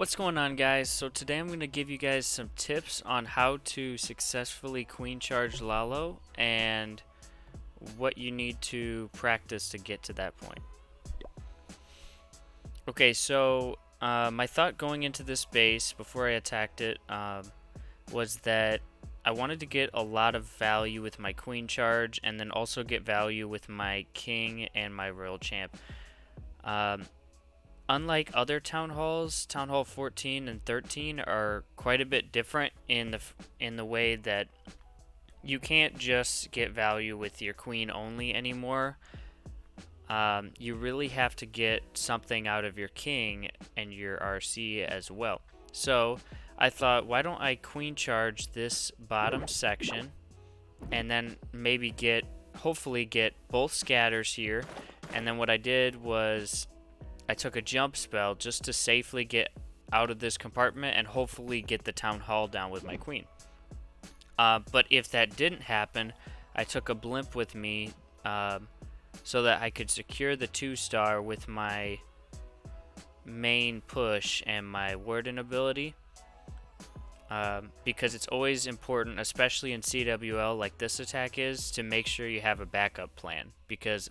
What's going on, guys? So today I'm going to give you guys some tips on how to successfully queen charge Lalo and what you need to practice to get to that point. Okay, so my thought going into this base before I attacked it was that I wanted to get a lot of value with my queen charge and then also get value with my king and my royal champ. Unlike other town halls, Town Hall 14 and 13 are quite a bit different in the way that you can't just get value with your queen only anymore. You really have to get something out of your king and your RC as well. So I thought, why don't I queen charge this bottom section and then maybe hopefully get both scatters here. And then what I did was I took a jump spell just to safely get out of this compartment and hopefully get the town hall down with my queen. But if that didn't happen, I took a blimp with me so that I could secure the 2-star with my main push and my warden ability. Because it's always important, especially in CWL like this attack is, to make sure you have a backup plan. Because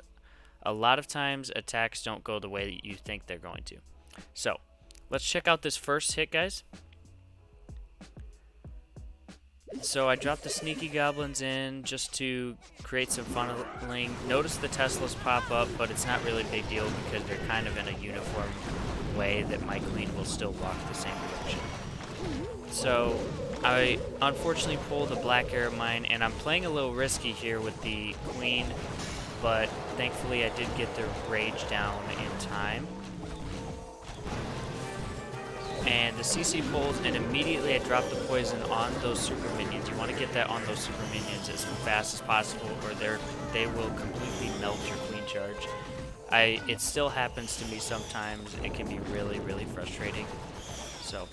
a lot of times attacks don't go the way that you think they're going to. So let's check out this first hit, guys. So I dropped the sneaky goblins in just to create some funneling. Notice the Teslas pop up, but it's not really a big deal because they're kind of in a uniform way that my queen will still walk the same direction. So I unfortunately pulled a black air mine, and I'm playing a little risky here with the queen, but thankfully I did get the rage down in time. And the CC pulls, and immediately I drop the poison on those super minions. You want to get that on those super minions as fast as possible, or they will completely melt your queen charge. It still happens to me sometimes. It can be really, really frustrating. So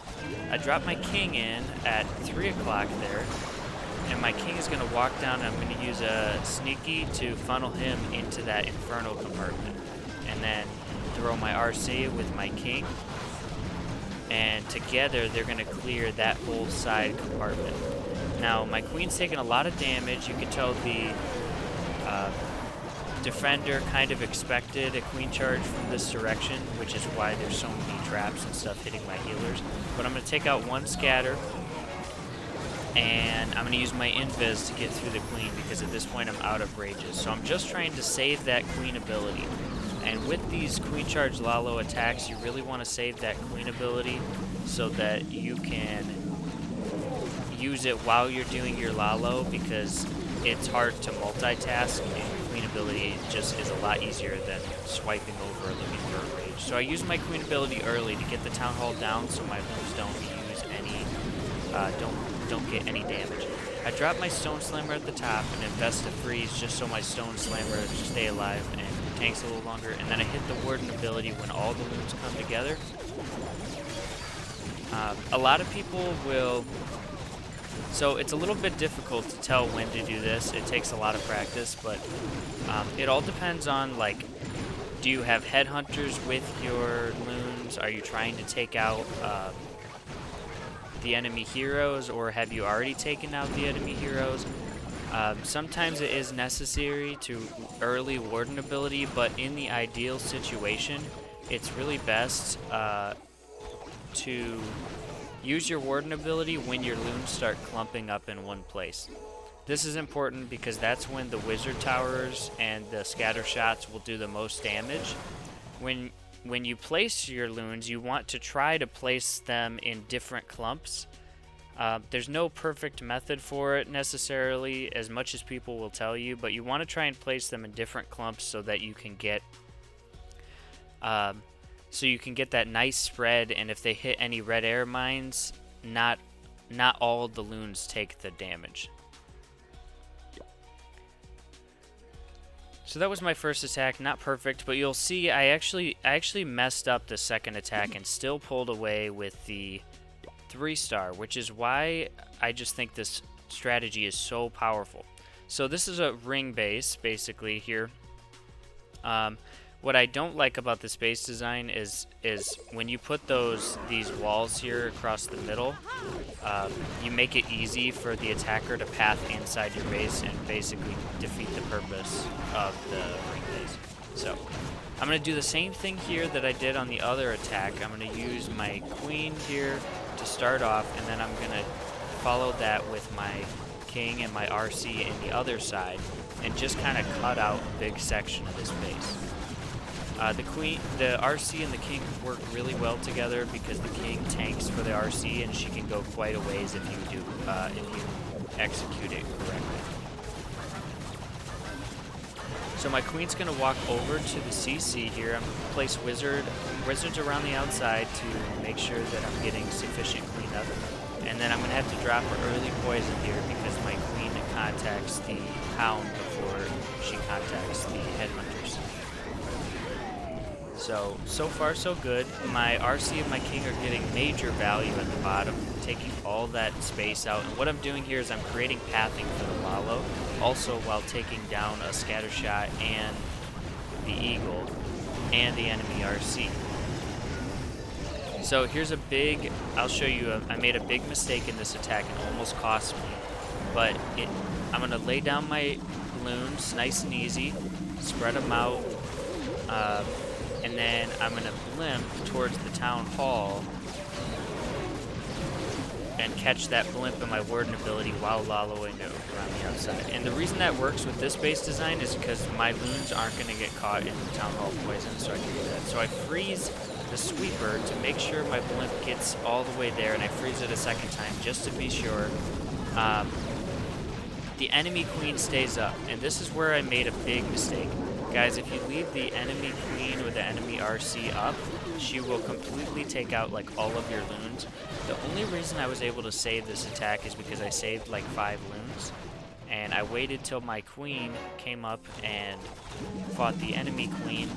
I drop my king in at 3 o'clock there. And my king is going to walk down, and I'm going to use a sneaky to funnel him into that infernal compartment. And then throw my RC with my king. And together they're going to clear that whole side compartment. Now my queen's taking a lot of damage. You can tell the defender kind of expected a queen charge from this direction, which is why there's so many traps and stuff hitting my healers. But I'm going to take out one scatter. And I'm going to use my invis to get through the queen because at this point I'm out of rages. So I'm just trying to save that queen ability. And with these queen charge Lalo attacks, you really want to save that queen ability so that you can use it while you're doing your Lalo, because it's hard to multitask, and queen ability just is a lot easier than swiping over looking for a rage. So I use my queen ability early to get the town hall down so my loons don't use any don't get any damage. I drop my Stone Slammer at the top and invest a freeze just so my Stone Slammer stay alive and tanks a little longer, and then I hit the Warden ability when all the loons come together. A lot of people will... So it's a little bit difficult to tell when to do this. It takes a lot of practice, but it all depends on, like, do you have headhunters with your loons? Are you trying to take out the enemy heroes, or have you already taken out the enemy heroes? Sometimes it is necessary to early warden ability, but in the ideal situation, it's really best to use your warden ability when your loons start clumping up in one place. This is important because that's when the wizard towers and the scatter shots will do the most damage. When you place your loons, you want to try to place them in different clumps. There's no perfect method for it necessarily, as much as people will tell you, but you want to try and place them in different clumps so that you can get that nice spread, and if they hit any red air mines, not all the loons take the damage. So that was my first attack, not perfect, but you'll see I actually messed up the second attack and still pulled away with the 3-star, which is why I just think this strategy is so powerful. So this is a ring base basically here. What I don't like about this base design is when you put these walls here across the middle, you make it easy for the attacker to path inside your base and basically defeat the purpose of the ring base. So I'm going to do the same thing here that I did on the other attack. I'm going to use my queen here to start off, and then I'm going to follow that with my king and my RC in the other side, and just kind of cut out a big section of this base. The RC and the king work really well together because the king tanks for the RC, and she can go quite a ways if you execute it correctly. So my queen's gonna walk over to the CC here. I'm gonna place wizards around the outside to make sure that I'm getting sufficient cleanup, and then I'm gonna have to drop her early poison here because my queen contacts the hound before she contacts the headhunters. So far so good. My RC and my king are getting major value at the bottom, taking all that space out. And what I'm doing here is I'm creating pathing for the Lalo, also while taking down a scatter shot and the eagle and the enemy RC. So here's a big, I'll show you, I made a big mistake in this attack and almost cost me. But I'm going to lay down my balloons nice and easy, spread them out, and then I'm going to blimp towards the town hall and catch that blimp in my warden ability while Laloing it around the outside. And the reason that works with this base design is because my loons aren't going to get caught in the town hall poison, so I can do that. So I freeze the sweeper to make sure my blimp gets all the way there, and I freeze it a second time just to be sure. The enemy queen stays up, and this is where I made a big mistake. Guys, if you leave the enemy queen or the enemy RC up, she will completely take out like all of your loons. The only reason I was able to save this attack is because I saved like 5 loons, and I waited till my queen came up and fought the enemy queen,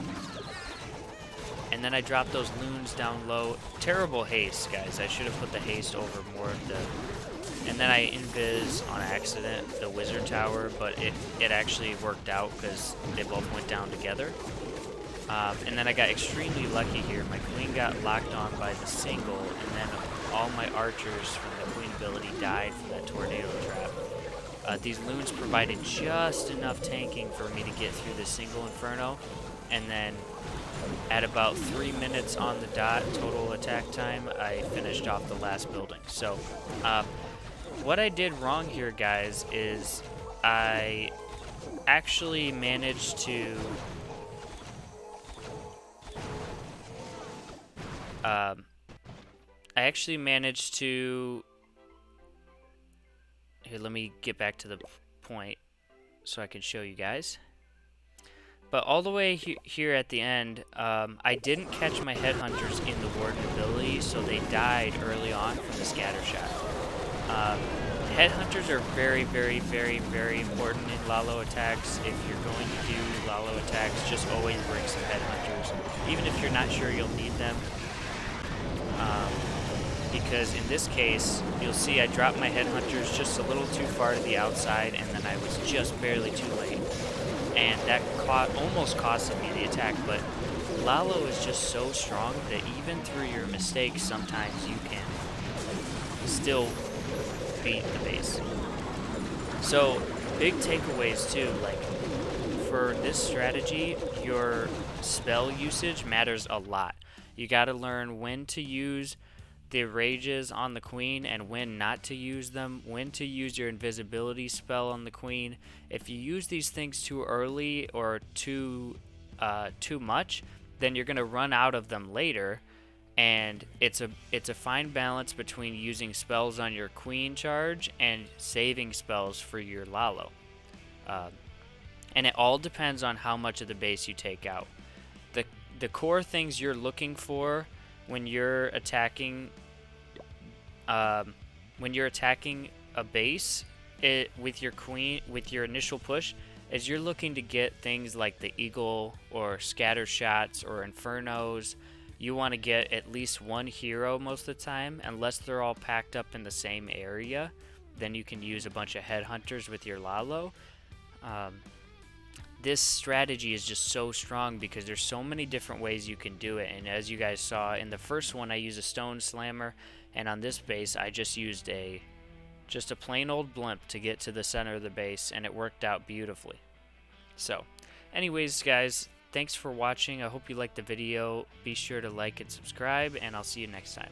and then I dropped those loons down low. Terrible haste, guys. I should have put the haste over more of the... And then I invis on accident the wizard tower, but it actually worked out because they both went down together. And then I got extremely lucky here. My queen got locked on by the single, and then all my archers from the queen ability died from that tornado trap. These loons provided just enough tanking for me to get through the single inferno, and then at about 3 minutes on the dot total attack time, I finished off the last building. So, what I did wrong here, guys, is I actually managed to here, let me get back to the point so I can show you guys. But all the way here at the end, I didn't catch my headhunters in the warden ability, so they died early on from the scatter shot. Headhunters are very, very, very, very important in Lalo attacks. If you're going to do Lalo attacks, just always bring some headhunters, even if you're not sure you'll need them. Because in this case, you'll see I dropped my headhunters just a little too far to the outside, and then I was just barely too late. And that almost costed me the attack, but Lalo is just so strong that even through your mistakes, sometimes you can still beat the base. So, big takeaways too, like, for this strategy, your spell usage matters a lot. You gotta learn when to use the rages on the queen and when not to use them, when to use your invisibility spell on the queen. If you use these things too early or too much, then you're gonna run out of them later. And it's a fine balance between using spells on your queen charge and saving spells for your Lalo. And it all depends on how much of the base you take out. The core things you're looking for when you're attacking a base with your queen, with your initial push, is you're looking to get things like the eagle or scatter shots or infernos. You want to get at least one hero most of the time, unless they're all packed up in the same area. Then you can use a bunch of headhunters with your Lalo. this strategy is just so strong because there's so many different ways you can do it. And as you guys saw in the first one, I used a stone slammer, and on this base I just used a plain old blimp to get to the center of the base, and it worked out beautifully. So anyways guys, thanks for watching. I hope you liked the video. Be sure to like and subscribe, and I'll see you next time.